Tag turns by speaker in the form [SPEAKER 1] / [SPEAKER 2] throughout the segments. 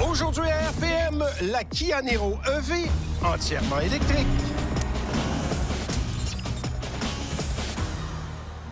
[SPEAKER 1] Aujourd'hui à RPM, la Kia Niro EV, entièrement électrique.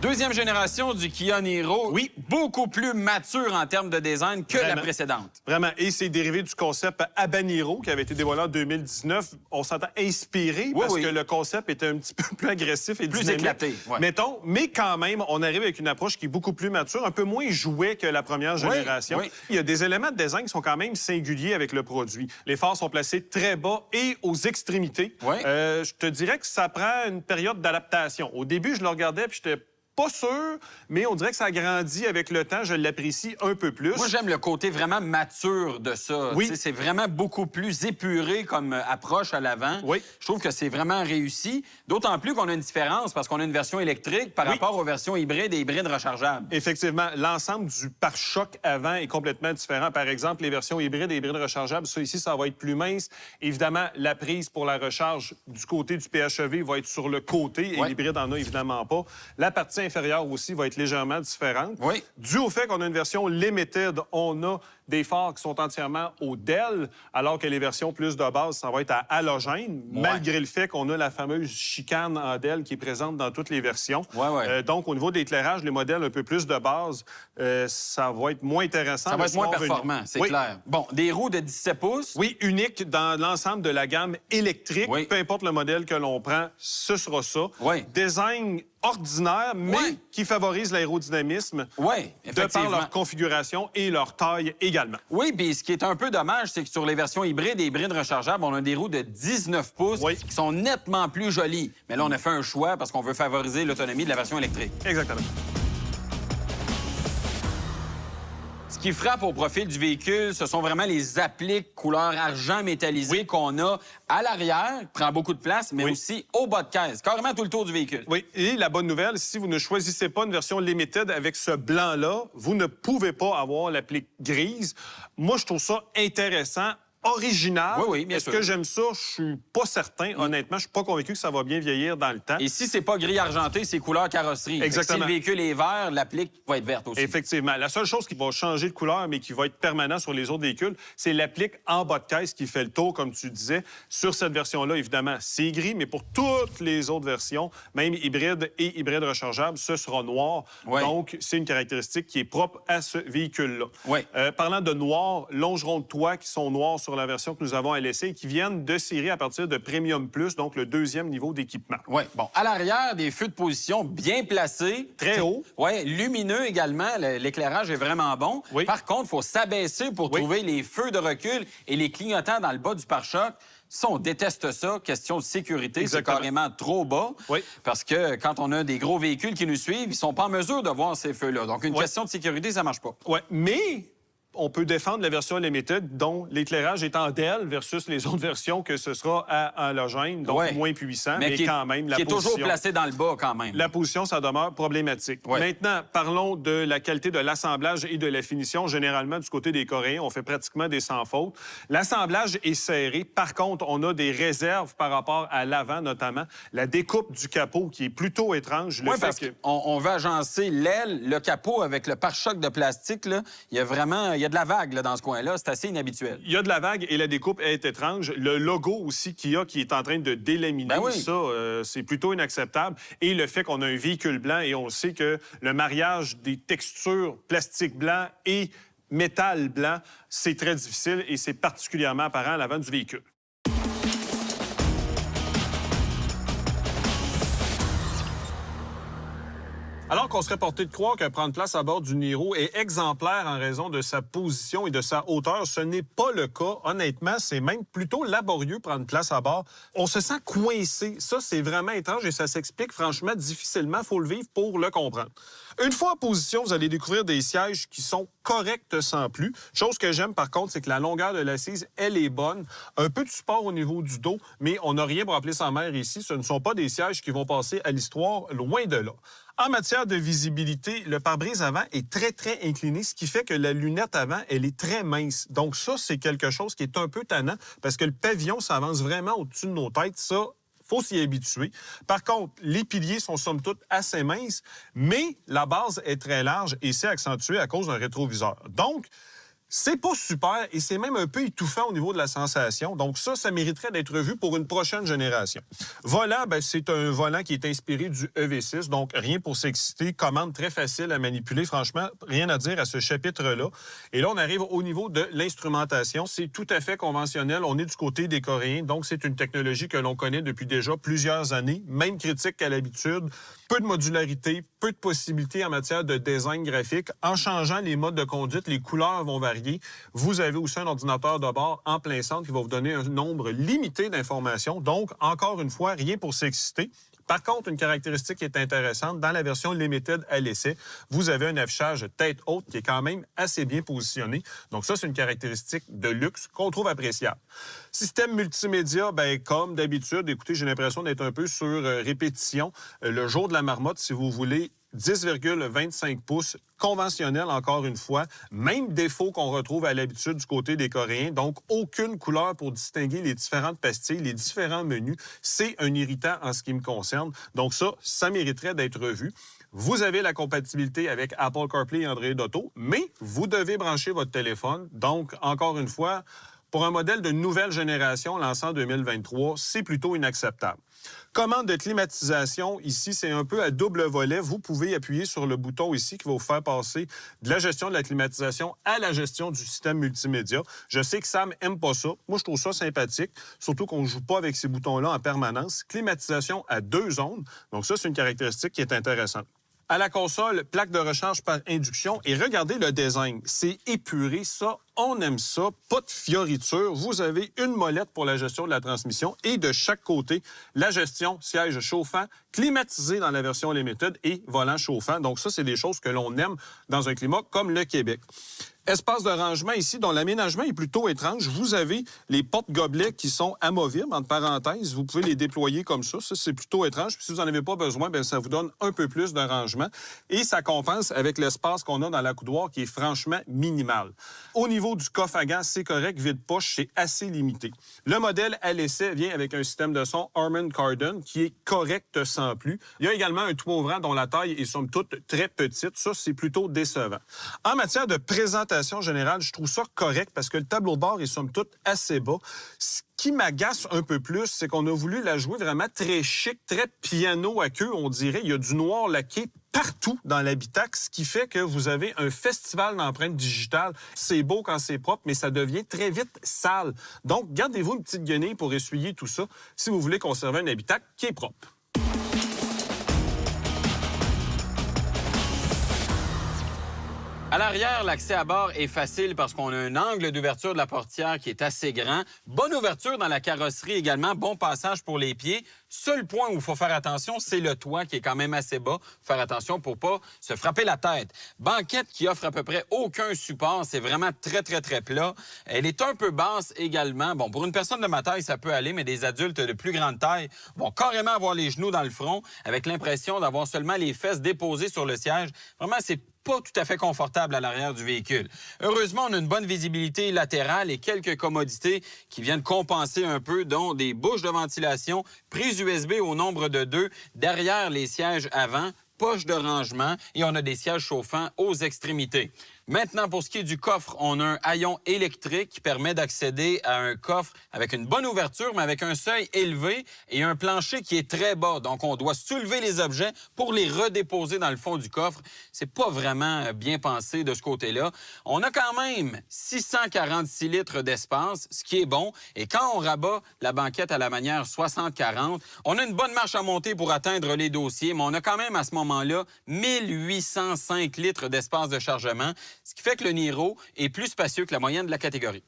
[SPEAKER 2] Deuxième génération du Kia Niro.
[SPEAKER 3] Oui.
[SPEAKER 2] Beaucoup plus mature en termes de design que la précédente.
[SPEAKER 3] Vraiment. Et c'est dérivé du concept Habanero qui avait été dévoilé en 2019. On s'entend inspiré parce que le concept était un petit peu plus agressif et
[SPEAKER 2] plus
[SPEAKER 3] dynamique,
[SPEAKER 2] éclaté. Ouais.
[SPEAKER 3] Mettons, mais quand même, on arrive avec une approche qui est beaucoup plus mature, un peu moins jouet que la première génération.
[SPEAKER 2] Oui.
[SPEAKER 3] Il y a des éléments de design qui sont quand même singuliers avec le produit. Les phares sont placés très bas et aux extrémités.
[SPEAKER 2] Oui.
[SPEAKER 3] Je te dirais que ça prend une période d'adaptation. Au début, je le regardais puis j'étais pas sûr, mais on dirait que ça grandit avec le temps. Je l'apprécie un peu plus.
[SPEAKER 2] Moi, j'aime le côté vraiment mature de ça.
[SPEAKER 3] Oui.
[SPEAKER 2] C'est vraiment beaucoup plus épuré comme approche à l'avant.
[SPEAKER 3] Oui.
[SPEAKER 2] Je trouve que c'est vraiment réussi. D'autant plus qu'on a une différence parce qu'on a une version électrique par rapport aux versions hybrides et hybrides rechargeables.
[SPEAKER 3] Effectivement, l'ensemble du pare-choc avant est complètement différent. Par exemple, les versions hybrides et hybrides rechargeables, ça ici, ça va être plus mince. Évidemment, la prise pour la recharge du côté du PHEV va être sur le côté et l'hybride en a évidemment pas. La partie inférieure aussi va être légèrement différente.
[SPEAKER 2] Oui.
[SPEAKER 3] Dû au fait qu'on a une version Limited, on a des phares qui sont entièrement au DEL, alors que les versions plus de base, ça va être à halogène, malgré le fait qu'on a la fameuse chicane en DEL qui est présente dans toutes les versions. Donc, au niveau de l'éclairage, les modèles un peu plus de base, ça va être moins intéressant.
[SPEAKER 2] Ça va être moins performant, c'est clair. Bon, des roues de 17 pouces.
[SPEAKER 3] Oui, unique dans l'ensemble de la gamme électrique.
[SPEAKER 2] Oui.
[SPEAKER 3] Peu importe le modèle que l'on prend, ce sera ça.
[SPEAKER 2] Oui.
[SPEAKER 3] Design ordinaire, mais qui favorise l'aérodynamisme de par leur configuration et leur taille également.
[SPEAKER 2] Oui, puis ce qui est un peu dommage, c'est que sur les versions hybrides et hybrides rechargeables, on a des roues de 19 pouces qui sont nettement plus jolies. Mais là, on a fait un choix parce qu'on veut favoriser l'autonomie de la version électrique.
[SPEAKER 3] Exactement.
[SPEAKER 2] Ce qui frappe au profil du véhicule, ce sont vraiment les appliques couleur argent métallisé qu'on a à l'arrière, qui prend beaucoup de place, mais aussi au bas de caisse, carrément tout le tour du véhicule.
[SPEAKER 3] Oui, et la bonne nouvelle, si vous ne choisissez pas une version Limited avec ce blanc-là, vous ne pouvez pas avoir l'applique grise. Moi, je trouve ça intéressant. Original.
[SPEAKER 2] Oui, bien sûr.
[SPEAKER 3] Est-ce que j'aime ça? Je suis pas certain, honnêtement. Je suis pas convaincu que ça va bien vieillir dans le temps.
[SPEAKER 2] Et si c'est pas gris argenté, c'est couleur carrosserie.
[SPEAKER 3] Exactement.
[SPEAKER 2] Si le véhicule est vert, l'applique va être verte aussi.
[SPEAKER 3] Effectivement. La seule chose qui va changer de couleur, mais qui va être permanent sur les autres véhicules, c'est l'applique en bas de caisse qui fait le tour, comme tu disais. Sur cette version-là, évidemment, c'est gris, mais pour toutes les autres versions, même hybride et hybride rechargeable, ce sera noir. Donc, c'est une caractéristique qui est propre à ce véhicule-là. Parlant de noir, longerons de toit qui sont noirs sur la version que nous avons à l'essai et qui viennent de série à partir de Premium Plus, donc le deuxième niveau d'équipement.
[SPEAKER 2] Oui, bon. À l'arrière, des feux de position bien placés.
[SPEAKER 3] Très haut.
[SPEAKER 2] Oui, lumineux également. L'éclairage est vraiment bon. Par contre, il faut s'abaisser pour trouver les feux de recul et les clignotants dans le bas du pare-choc. Ça, on déteste ça. Question de sécurité, c'est carrément trop bas. Parce que quand on a des gros véhicules qui nous suivent, ils sont pas en mesure de voir ces feux-là. Donc, une question de sécurité, ça marche pas.
[SPEAKER 3] Oui, mais on peut défendre la version Limited, dont l'éclairage est en DEL versus les autres versions que ce sera à halogène, donc moins puissant, mais quand même, la position...
[SPEAKER 2] Qui est toujours placé dans le bas, quand même.
[SPEAKER 3] La position, ça demeure problématique. Maintenant, parlons de la qualité de l'assemblage et de la finition. Généralement, du côté des Coréens, on fait pratiquement des sans faute. L'assemblage est serré. Par contre, on a des réserves par rapport à l'avant, notamment. La découpe du capot, qui est plutôt étrange.
[SPEAKER 2] Oui, parce qu'on veut agencer l'aile, le capot avec le pare-choc de plastique, là. Il y a vraiment... Il y a de la vague là, dans ce coin-là. C'est assez inhabituel.
[SPEAKER 3] Il y a de la vague et la découpe est étrange. Le logo aussi qu'il y a qui est en train de délaminer, ça, c'est plutôt inacceptable. Et le fait qu'on a un véhicule blanc et on sait que le mariage des textures plastique blanc et métal blanc, c'est très difficile et c'est particulièrement apparent à l'avant du véhicule. Alors qu'on serait porté de croire que prendre place à bord du Niro est exemplaire en raison de sa position et de sa hauteur, ce n'est pas le cas. Honnêtement, c'est même plutôt laborieux prendre place à bord. On se sent coincé. Ça, c'est vraiment étrange et ça s'explique franchement difficilement. Il faut le vivre pour le comprendre. Une fois en position, vous allez découvrir des sièges qui sont corrects sans plus. Chose que j'aime, par contre, c'est que la longueur de l'assise, elle est bonne. Un peu de support au niveau du dos, mais on n'a rien pour appeler sa mère ici. Ce ne sont pas des sièges qui vont passer à l'histoire, loin de là. En matière de visibilité, le pare-brise avant est très, très incliné, ce qui fait que la lunette avant, elle est très mince. Donc ça, c'est quelque chose qui est un peu tannant parce que le pavillon s'avance vraiment au-dessus de nos têtes. Ça, faut s'y habituer. Par contre, les piliers sont somme toute assez minces, mais la base est très large et c'est accentué à cause d'un rétroviseur. Donc, C'est pas super et c'est même un peu étouffant au niveau de la sensation. Donc ça mériterait d'être revu pour une prochaine génération. Volant, c'est un volant qui est inspiré du EV6, donc rien pour s'exciter. Commande très facile à manipuler. Franchement, rien à dire à ce chapitre-là. Et là, on arrive au niveau de l'instrumentation. C'est tout à fait conventionnel. On est du côté des Coréens, donc c'est une technologie que l'on connaît depuis déjà plusieurs années. Même critique qu'à l'habitude. Peu de modularité, peu de possibilités en matière de design graphique. En changeant les modes de conduite, les couleurs vont varier. Vous avez aussi un ordinateur de bord en plein centre qui va vous donner un nombre limité d'informations. Donc, encore une fois, rien pour s'exciter. Par contre, une caractéristique qui est intéressante, dans la version Limited à l'essai, vous avez un affichage tête haute qui est quand même assez bien positionné. Donc ça, c'est une caractéristique de luxe qu'on trouve appréciable. Système multimédia, comme d'habitude, écoutez, j'ai l'impression d'être un peu sur répétition. Le jour de la marmotte, si vous voulez, 10,25 pouces, conventionnel encore une fois. Même défaut qu'on retrouve à l'habitude du côté des Coréens. Donc, aucune couleur pour distinguer les différentes pastilles, les différents menus. C'est un irritant en ce qui me concerne. Donc ça mériterait d'être revu. Vous avez la compatibilité avec Apple CarPlay et Android Auto, mais vous devez brancher votre téléphone. Donc, encore une fois, pour un modèle de nouvelle génération lancé en 2023, c'est plutôt inacceptable. Commande de climatisation, ici, c'est un peu à double volet. Vous pouvez appuyer sur le bouton ici qui va vous faire passer de la gestion de la climatisation à la gestion du système multimédia. Je sais que Sam n'aime pas ça. Moi, je trouve ça sympathique, surtout qu'on ne joue pas avec ces boutons-là en permanence. Climatisation à 2 zones. Donc ça, c'est une caractéristique qui est intéressante. À la console, plaque de recharge par induction. Et regardez le design. C'est épuré, ça. On aime ça. Pas de fioritures. Vous avez une molette pour la gestion de la transmission et de chaque côté, la gestion siège chauffant, climatisé dans la version Limited et volant chauffant. Donc ça, c'est des choses que l'on aime dans un climat comme le Québec. Espace de rangement ici, dont l'aménagement est plutôt étrange. Vous avez les porte-gobelets qui sont amovibles, entre parenthèses. Vous pouvez les déployer comme ça. Ça, c'est plutôt étrange. Puis si vous n'en avez pas besoin, ça vous donne un peu plus de rangement. Et ça compense avec l'espace qu'on a dans l'accoudoir qui est franchement minimal. Au niveau du coffre à gants, c'est correct. Vide-poche, c'est assez limité. Le modèle à l'essai vient avec un système de son Harman Kardon qui est correct sans plus. Il y a également un tout ouvrant dont la taille est somme toute très petite. Ça, c'est plutôt décevant. En matière de présentation générale, je trouve ça correct parce que le tableau de bord est somme toute assez bas. Ce qui m'agace un peu plus, c'est qu'on a voulu la jouer vraiment très chic, très piano à queue, on dirait. Il y a du noir laqué partout dans l'habitacle, ce qui fait que vous avez un festival d'empreintes digitales. C'est beau quand c'est propre, mais ça devient très vite sale. Donc, gardez-vous une petite guenille pour essuyer tout ça si vous voulez conserver un habitacle qui est propre.
[SPEAKER 2] À l'arrière, l'accès à bord est facile parce qu'on a un angle d'ouverture de la portière qui est assez grand. Bonne ouverture dans la carrosserie également, bon passage pour les pieds. Seul point où il faut faire attention, c'est le toit qui est quand même assez bas. Faire attention pour pas se frapper la tête. Banquette qui offre à peu près aucun support. C'est vraiment très, très, très plat. Elle est un peu basse également. Bon, pour une personne de ma taille, ça peut aller, mais des adultes de plus grande taille vont carrément avoir les genoux dans le front avec l'impression d'avoir seulement les fesses déposées sur le siège. Vraiment, c'est pas tout à fait confortable à l'arrière du véhicule. Heureusement, on a une bonne visibilité latérale et quelques commodités qui viennent compenser un peu, dont des bouches de ventilation, prise USB au nombre de 2, derrière les sièges avant, poche de rangement et on a des sièges chauffants aux extrémités. Maintenant, pour ce qui est du coffre, on a un haillon électrique qui permet d'accéder à un coffre avec une bonne ouverture, mais avec un seuil élevé et un plancher qui est très bas. Donc, on doit soulever les objets pour les redéposer dans le fond du coffre. C'est pas vraiment bien pensé de ce côté-là. On a quand même 646 litres d'espace, ce qui est bon. Et quand on rabat la banquette à la manière 60-40, on a une bonne marche à monter pour atteindre les dossiers, mais on a quand même à ce moment-là 1805 litres d'espace de chargement, ce qui fait que le Niro est plus spacieux que la moyenne de la catégorie.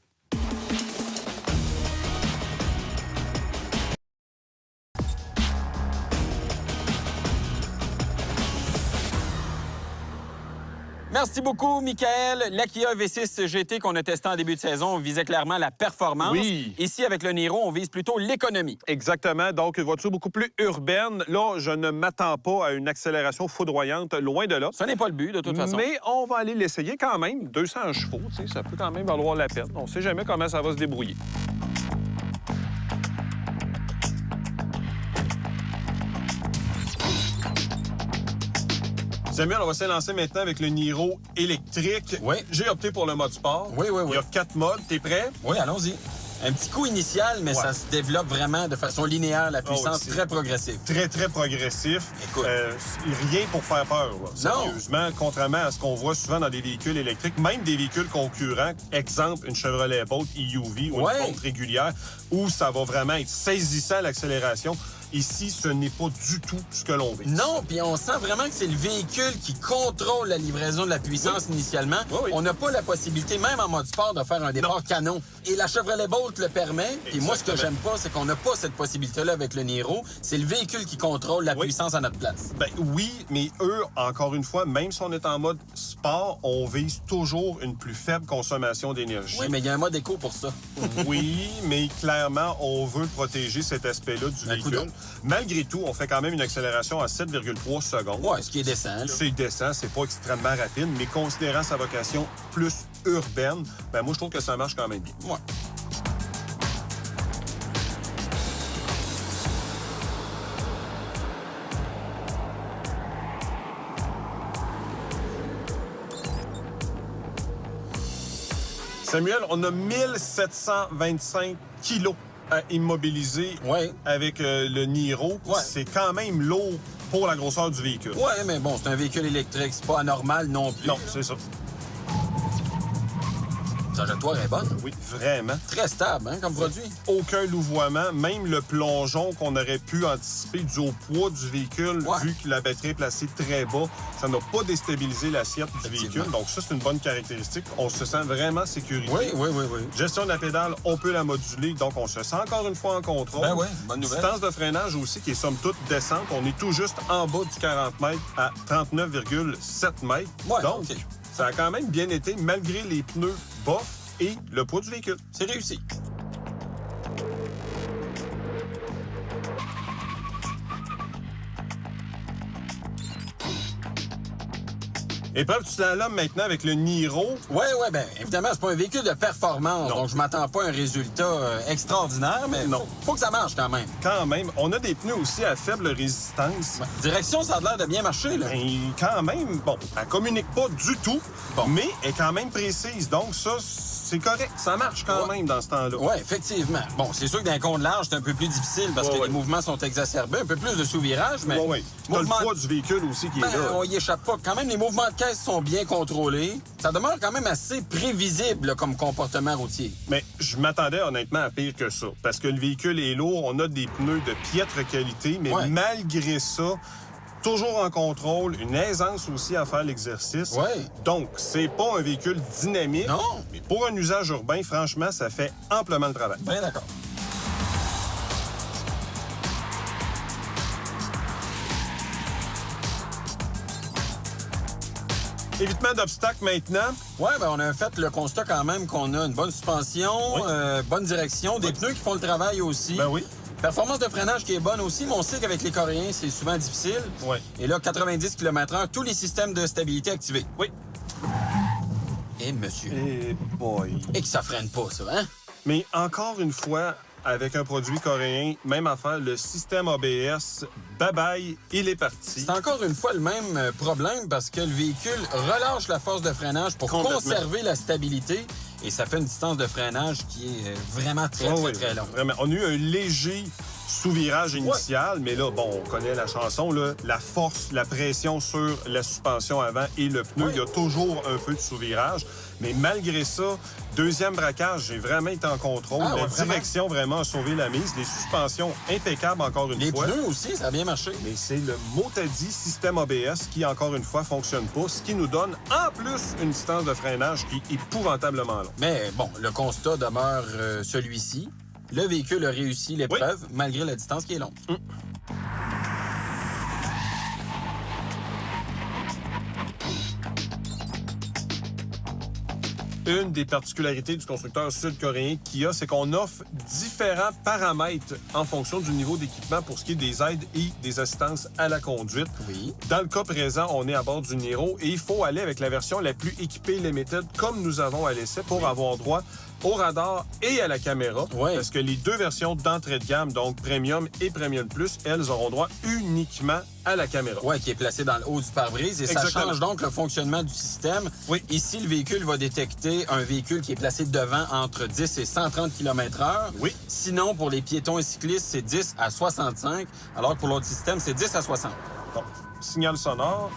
[SPEAKER 2] Merci beaucoup, Michael. La Kia V6 GT qu'on a testé en début de saison visait clairement la performance.
[SPEAKER 3] Oui.
[SPEAKER 2] Ici, avec le Niro, on vise plutôt l'économie.
[SPEAKER 3] Exactement. Donc, une voiture beaucoup plus urbaine. Là, je ne m'attends pas à une accélération foudroyante, loin de là.
[SPEAKER 2] Ce n'est pas le but, de toute façon.
[SPEAKER 3] Mais on va aller l'essayer quand même. 200 chevaux, ça peut quand même valoir la peine. On ne sait jamais comment ça va se débrouiller. Samuel, on va s'élancer maintenant avec le Niro électrique.
[SPEAKER 2] Oui.
[SPEAKER 3] J'ai opté pour le mode sport.
[SPEAKER 2] Oui.
[SPEAKER 3] Il y a 4 modes. T'es prêt?
[SPEAKER 2] Oui, allons-y. Un petit coup initial, mais ça se développe vraiment de façon linéaire, la puissance très progressive.
[SPEAKER 3] Très, très progressif.
[SPEAKER 2] Écoute.
[SPEAKER 3] Rien pour faire peur, là.
[SPEAKER 2] Non.
[SPEAKER 3] Sérieusement, contrairement à ce qu'on voit souvent dans des véhicules électriques, même des véhicules concurrents, exemple une Chevrolet Bolt EUV ou une Bolt régulière, où ça va vraiment être saisissant à l'accélération. Ici, ce n'est pas du tout ce que l'on vise.
[SPEAKER 2] Non, puis on sent vraiment que c'est le véhicule qui contrôle la livraison de la puissance initialement.
[SPEAKER 3] Oui.
[SPEAKER 2] On n'a pas la possibilité, même en mode sport, de faire un départ canon. Et la Chevrolet Bolt le permet. Et moi, ce que j'aime pas, c'est qu'on n'a pas cette possibilité-là avec le Niro. C'est le véhicule qui contrôle la puissance à notre place.
[SPEAKER 3] Ben oui, mais eux, encore une fois, même si on est en mode sport, on vise toujours une plus faible consommation d'énergie.
[SPEAKER 2] Oui, mais il y a un mode éco pour ça.
[SPEAKER 3] Oui, mais clairement, on veut protéger cet aspect-là du véhicule. Malgré tout, on fait quand même une accélération à 7,3 secondes.
[SPEAKER 2] Oui, ce qui est décent. Là.
[SPEAKER 3] C'est décent, c'est pas extrêmement rapide, mais considérant sa vocation plus urbaine, ben moi, je trouve que ça marche quand même bien.
[SPEAKER 2] Ouais.
[SPEAKER 3] Samuel, on a 1725 kilos à immobiliser avec le Niro.
[SPEAKER 2] Ouais.
[SPEAKER 3] C'est quand même lourd pour la grosseur du véhicule.
[SPEAKER 2] Oui, mais bon, c'est un véhicule électrique. C'est pas anormal non plus.
[SPEAKER 3] Non, c'est ça.
[SPEAKER 2] La trajectoire est bonne.
[SPEAKER 3] Oui, vraiment.
[SPEAKER 2] Très stable, hein, comme produit.
[SPEAKER 3] Aucun louvoiement, même le plongeon qu'on aurait pu anticiper dû au poids du véhicule, vu que la batterie est placée très bas, ça n'a pas déstabilisé l'assiette du véhicule. Donc ça, c'est une bonne caractéristique. On se sent vraiment sécurisé.
[SPEAKER 2] Oui.
[SPEAKER 3] Gestion de la pédale, on peut la moduler, donc on se sent encore une fois en contrôle.
[SPEAKER 2] Ben oui, bonne nouvelle.
[SPEAKER 3] Distance de freinage aussi, qui est somme toute décente. On est tout juste en bas du 40 mètres à 39,7 mètres.
[SPEAKER 2] Ouais,
[SPEAKER 3] donc, ça a quand même bien été, malgré les pneus bof et le poids du véhicule.
[SPEAKER 2] C'est réussi.
[SPEAKER 3] Épreuve du slalom maintenant avec le Niro.
[SPEAKER 2] Oui, bien évidemment, c'est pas un véhicule de performance, donc je m'attends pas à un résultat extraordinaire, mais faut que ça marche quand même.
[SPEAKER 3] Quand même. On a des pneus aussi à faible résistance.
[SPEAKER 2] Direction, ça a l'air de bien marcher, là.
[SPEAKER 3] Et quand même, bon, elle communique pas du tout, mais elle est quand même précise. Donc ça, c'est correct. Ça marche quand même dans ce temps-là.
[SPEAKER 2] Oui, effectivement. Bon, c'est sûr que dans un cône large, c'est un peu plus difficile parce que les mouvements sont exacerbés, un peu plus de sous-virage, mais...
[SPEAKER 3] Oui. T'as le poids du véhicule aussi qui est là.
[SPEAKER 2] On y échappe pas. Quand même, les mouvements de caisse sont bien contrôlés. Ça demeure quand même assez prévisible là, comme comportement routier.
[SPEAKER 3] Mais je m'attendais honnêtement à pire que ça. Parce que le véhicule est lourd, on a des pneus de piètre qualité, mais malgré ça, toujours en contrôle, une aisance aussi à faire l'exercice. Donc, c'est pas un véhicule dynamique.
[SPEAKER 2] Non.
[SPEAKER 3] Mais pour un usage urbain, franchement, ça fait amplement le travail.
[SPEAKER 2] Bien d'accord.
[SPEAKER 3] Évitement d'obstacles maintenant.
[SPEAKER 2] Oui, bien, on a fait le constat quand même qu'on a une bonne suspension, bonne direction, des pneus qui font le travail aussi.
[SPEAKER 3] Ben oui.
[SPEAKER 2] Performance de freinage qui est bonne aussi, mais on sait qu'avec les Coréens, c'est souvent difficile. Et là, 90 km/h, tous les systèmes de stabilité activés.
[SPEAKER 3] Oui.
[SPEAKER 2] Et monsieur.
[SPEAKER 3] Et boy.
[SPEAKER 2] Et que ça freine pas, ça, hein?
[SPEAKER 3] Mais encore une fois, avec un produit coréen, même affaire, le système ABS, bye-bye, il est parti.
[SPEAKER 2] C'est encore une fois le même problème parce que le véhicule relâche la force de freinage pour conserver la stabilité et ça fait une distance de freinage qui est vraiment très longue.
[SPEAKER 3] Vraiment. On a eu un léger sous-virage initial, mais là, bon, on connaît la chanson, là, la force, la pression sur la suspension avant et le pneu, il y a toujours un peu de sous-virage. Mais malgré ça, deuxième braquage, j'ai vraiment été en contrôle. La direction vraiment a sauvé la mise. Les suspensions impeccables encore une fois.
[SPEAKER 2] Les pneus aussi, ça a bien marché.
[SPEAKER 3] Mais c'est le mot-à-dit système ABS qui, encore une fois, fonctionne pas, ce qui nous donne en plus une distance de freinage qui est épouvantablement longue.
[SPEAKER 2] Mais bon, le constat demeure celui-ci. Le véhicule a réussi l'épreuve malgré la distance qui est longue.
[SPEAKER 3] Une des particularités du constructeur sud-coréen Kia, c'est qu'on offre différents paramètres en fonction du niveau d'équipement pour ce qui est des aides et des assistances à la conduite. Dans le cas présent, on est à bord du Niro et il faut aller avec la version la plus équipée Limited comme nous avons à l'essai pour avoir droit au radar et à la caméra.
[SPEAKER 2] Oui.
[SPEAKER 3] Parce que les deux versions d'entrée de gamme, donc Premium et Premium Plus, elles auront droit uniquement à la caméra.
[SPEAKER 2] Oui, qui est placé dans le haut du pare-brise. Et
[SPEAKER 3] Exactement.
[SPEAKER 2] ça change donc le fonctionnement du système.
[SPEAKER 3] Oui.
[SPEAKER 2] Ici, le véhicule va détecter un véhicule qui est placé devant entre 10 et 130 km/h.
[SPEAKER 3] Oui.
[SPEAKER 2] Sinon, pour les piétons et cyclistes, c'est 10 à 65, alors que pour l'autre système, c'est 10 à 60.
[SPEAKER 3] Bon. Signal sonore,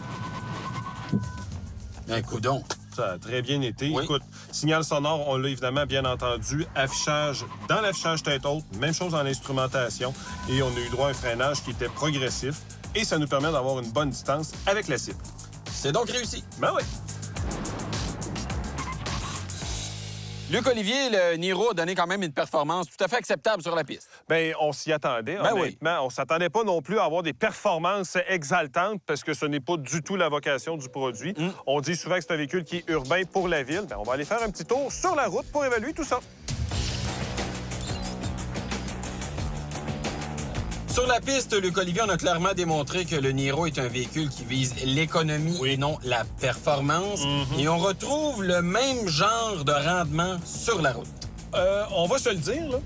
[SPEAKER 2] Un coudon.
[SPEAKER 3] ça a très bien été.
[SPEAKER 2] Oui.
[SPEAKER 3] Écoute, signal sonore, on l'a évidemment bien entendu. Affichage dans l'affichage tête haute, même chose dans l'instrumentation. Et on a eu droit à un freinage qui était progressif. Et ça nous permet d'avoir une bonne distance avec la cible.
[SPEAKER 2] C'est donc réussi.
[SPEAKER 3] Ben oui.
[SPEAKER 2] Luc-Olivier, le Niro a donné quand même une performance tout à fait acceptable sur la piste.
[SPEAKER 3] Bien, on s'y attendait,
[SPEAKER 2] Ben
[SPEAKER 3] honnêtement. On s'attendait pas non plus à avoir des performances exaltantes parce que ce n'est pas du tout la vocation du produit. On dit souvent que c'est un véhicule qui est urbain pour la ville. Bien, on va aller faire un petit tour sur la route pour évaluer tout ça.
[SPEAKER 2] Sur la piste, Luc-Olivier, on a clairement démontré que le Niro est un véhicule qui vise l'économie et non la performance. Et on retrouve le même genre de rendement sur la route.
[SPEAKER 3] On va se le dire, là.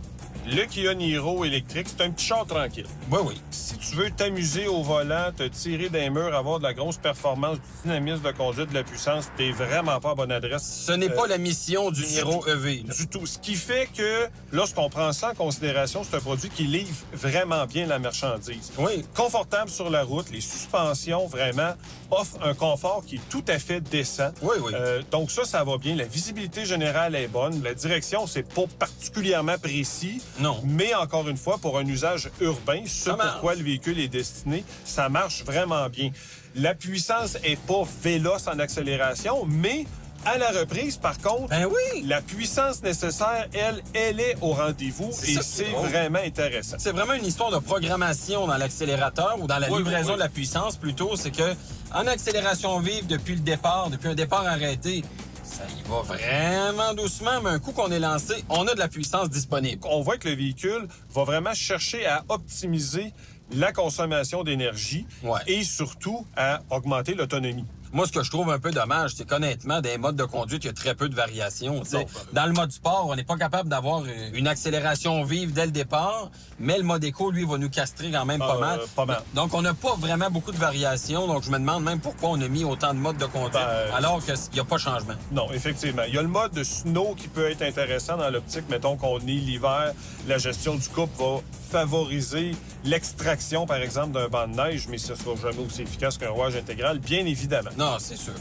[SPEAKER 3] Le Kia Niro électrique, c'est un petit char tranquille.
[SPEAKER 2] Oui, oui.
[SPEAKER 3] Si tu veux t'amuser au volant, te tirer d'un mur, avoir de la grosse performance, du dynamisme de conduite, de la puissance, t'es vraiment pas à bonne adresse.
[SPEAKER 2] Ce n'est pas la mission du Niro EV. là.
[SPEAKER 3] Du tout. Ce qui fait que, lorsqu'on prend ça en considération, c'est un produit qui livre vraiment bien la marchandise.
[SPEAKER 2] Oui.
[SPEAKER 3] Confortable sur la route, les suspensions, vraiment, offrent un confort qui est tout à fait décent.
[SPEAKER 2] Oui, oui.
[SPEAKER 3] Donc ça va bien. La visibilité générale est bonne. La direction, c'est pas particulièrement précis.
[SPEAKER 2] Non.
[SPEAKER 3] Mais encore une fois, pour un usage urbain, ce
[SPEAKER 2] Ça marche.
[SPEAKER 3] pourquoi le véhicule est destiné, ça marche vraiment bien. La puissance est pas véloce en accélération, mais à la reprise, par contre,
[SPEAKER 2] Ben oui.
[SPEAKER 3] la puissance nécessaire, elle est au rendez-vous
[SPEAKER 2] C'est
[SPEAKER 3] et
[SPEAKER 2] ça qui est
[SPEAKER 3] c'est
[SPEAKER 2] drôle.
[SPEAKER 3] vraiment intéressant.
[SPEAKER 2] C'est vraiment une histoire de programmation dans l'accélérateur ou dans la
[SPEAKER 3] Oui,
[SPEAKER 2] livraison
[SPEAKER 3] oui.
[SPEAKER 2] de la puissance plutôt. C'est que en accélération vive depuis le départ, depuis un départ arrêté, ça y va vraiment doucement, mais un coup qu'on est lancé, on a de la puissance disponible.
[SPEAKER 3] On voit que le véhicule va vraiment chercher à optimiser la consommation d'énergie
[SPEAKER 2] Ouais.
[SPEAKER 3] et surtout à augmenter l'autonomie.
[SPEAKER 2] Moi, ce que je trouve un peu dommage, c'est qu'honnêtement, des modes de conduite, il y a très peu de variations. tu sais.
[SPEAKER 3] Non.
[SPEAKER 2] Dans le mode sport, on n'est pas capable d'avoir une accélération vive dès le départ, mais le mode éco, lui, va nous castrer quand même pas mal.
[SPEAKER 3] Pas mal.
[SPEAKER 2] Donc, on n'a pas vraiment beaucoup de variations. Donc, je me demande même pourquoi on a mis autant de modes de conduite, alors qu'il n'y a pas de changement.
[SPEAKER 3] Non, effectivement. Il y a le mode de snow qui peut être intéressant dans l'optique. Mettons qu'on est l'hiver, la gestion du couple va favoriser l'extraction, par exemple, d'un banc de neige, mais ce ne sera jamais aussi efficace qu'un rouage intégral, bien évidemment.
[SPEAKER 2] Non, c'est sûr.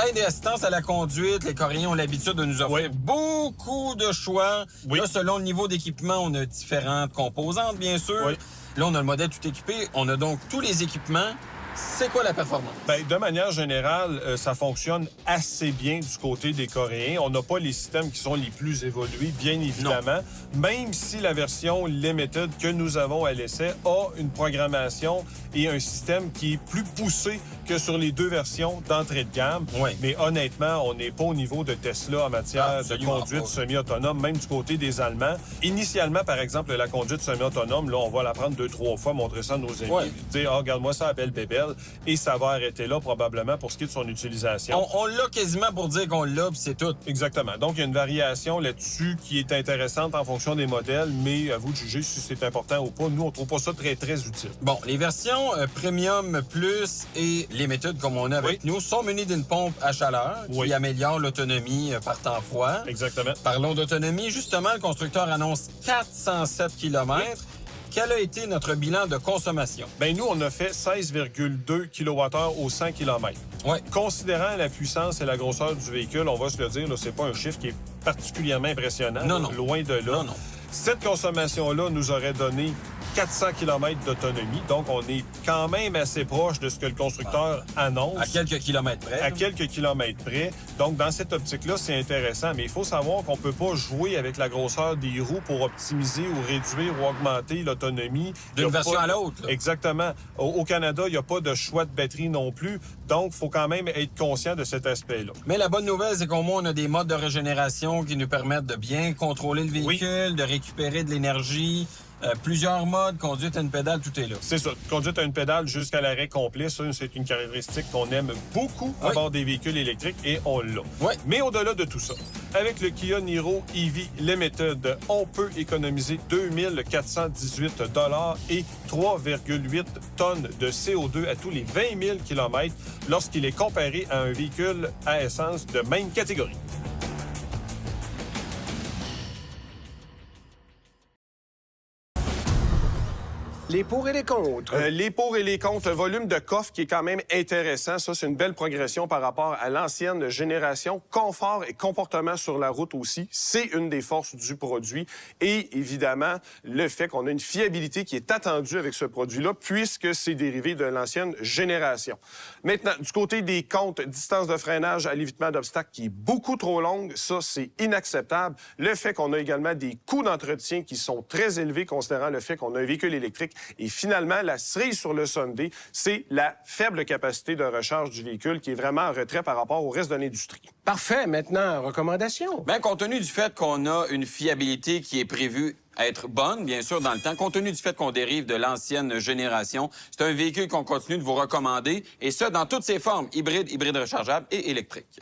[SPEAKER 2] Aide et assistance à la conduite, les Coréens ont l'habitude de nous offrir beaucoup de choix.
[SPEAKER 3] Oui.
[SPEAKER 2] Là, selon le niveau d'équipement, on a différentes composantes, bien sûr.
[SPEAKER 3] Oui.
[SPEAKER 2] Là, on a le modèle tout équipé. On a donc tous les équipements. C'est quoi la performance?
[SPEAKER 3] Bien, de manière générale, ça fonctionne assez bien du côté des Coréens. On n'a pas les systèmes qui sont les plus évolués, bien évidemment. Même si la version Limited que nous avons à l'essai a une programmation et un système qui est plus poussé que sur les deux versions d'entrée de gamme.
[SPEAKER 2] Oui.
[SPEAKER 3] Mais honnêtement, on n'est pas au niveau de Tesla en matière de
[SPEAKER 2] Absolument
[SPEAKER 3] conduite
[SPEAKER 2] pas.
[SPEAKER 3] semi-autonome, même du côté des Allemands. Initialement, par exemple, la conduite semi-autonome, là, on va la prendre 2-3 fois, montrer ça à nos amis,
[SPEAKER 2] Ouais.
[SPEAKER 3] dire, regarde-moi ça, la belle bébelle, et ça va arrêter là, probablement, pour ce qui est de son utilisation.
[SPEAKER 2] On l'a quasiment pour dire qu'on l'a, puis c'est tout.
[SPEAKER 3] Exactement. Donc, il y a une variation là-dessus qui est intéressante en fonction des modèles, mais à vous de juger si c'est important ou pas. Nous, on trouve pas ça très, très utile.
[SPEAKER 2] Bon, les versions Premium Plus et Limited, comme on a avec nous, sont munies d'une pompe à chaleur qui
[SPEAKER 3] Oui.
[SPEAKER 2] améliore l'autonomie par temps froid.
[SPEAKER 3] Exactement.
[SPEAKER 2] Parlons d'autonomie. Justement, le constructeur annonce 407 km. Quel a été notre bilan de consommation?
[SPEAKER 3] Bien, nous, on a fait 16,2 kWh au 100 km.
[SPEAKER 2] Oui.
[SPEAKER 3] Considérant la puissance et la grosseur du véhicule, on va se le dire, là, c'est pas un chiffre qui est particulièrement impressionnant.
[SPEAKER 2] Non,
[SPEAKER 3] là,
[SPEAKER 2] non.
[SPEAKER 3] Loin de là.
[SPEAKER 2] Non, non.
[SPEAKER 3] Cette consommation-là nous aurait donné 400 km d'autonomie. Donc, on est quand même assez proche de ce que le constructeur annonce.
[SPEAKER 2] À quelques kilomètres près.
[SPEAKER 3] À quelques kilomètres près. Donc, dans cette optique-là, c'est intéressant. Mais il faut savoir qu'on ne peut pas jouer avec la grosseur des roues pour optimiser ou réduire ou augmenter l'autonomie. Il y
[SPEAKER 2] D'une
[SPEAKER 3] a
[SPEAKER 2] version
[SPEAKER 3] pas-
[SPEAKER 2] à l'autre, là.
[SPEAKER 3] Exactement. Au Canada, il n'y a pas de choix de batterie non plus. Donc, il faut quand même être conscient de cet aspect-là.
[SPEAKER 2] Mais la bonne nouvelle, c'est qu'au moins, on a des modes de régénération qui nous permettent de bien contrôler le véhicule, de récupérer de l'énergie Plusieurs modes, conduite à une pédale, tout est là.
[SPEAKER 3] C'est ça. Conduite à une pédale jusqu'à l'arrêt complet, ça, c'est une caractéristique qu'on aime beaucoup à bord des véhicules électriques et on l'a.
[SPEAKER 2] Oui.
[SPEAKER 3] Mais au-delà de tout ça, avec le Kia Niro EV Limited, on peut économiser 2418 $ et 3,8 tonnes de CO2 à tous les 20 000 km lorsqu'il est comparé à un véhicule à essence de même catégorie.
[SPEAKER 1] Les pour et les contre.
[SPEAKER 3] Les pour et les contre, le volume de coffre qui est quand même intéressant. Ça, c'est une belle progression par rapport à l'ancienne génération. Confort et comportement sur la route aussi, c'est une des forces du produit. Et évidemment, le fait qu'on a une fiabilité qui est attendue avec ce produit-là, puisque c'est dérivé de l'ancienne génération. Maintenant, du côté des comptes, distance de freinage à l'évitement d'obstacles qui est beaucoup trop longue, ça, c'est inacceptable. Le fait qu'on a également des coûts d'entretien qui sont très élevés, considérant le fait qu'on a un véhicule électrique. Et finalement, la cerise sur le sundae, c'est la faible capacité de recharge du véhicule qui est vraiment en retrait par rapport au reste de l'industrie.
[SPEAKER 1] Parfait. Maintenant, recommandation.
[SPEAKER 2] Bien, compte tenu du fait qu'on a une fiabilité qui est prévue à être bonne, bien sûr, dans le temps, compte tenu du fait qu'on dérive de l'ancienne génération, c'est un véhicule qu'on continue de vous recommander, et ça, dans toutes ses formes, hybride, hybride rechargeable et électrique.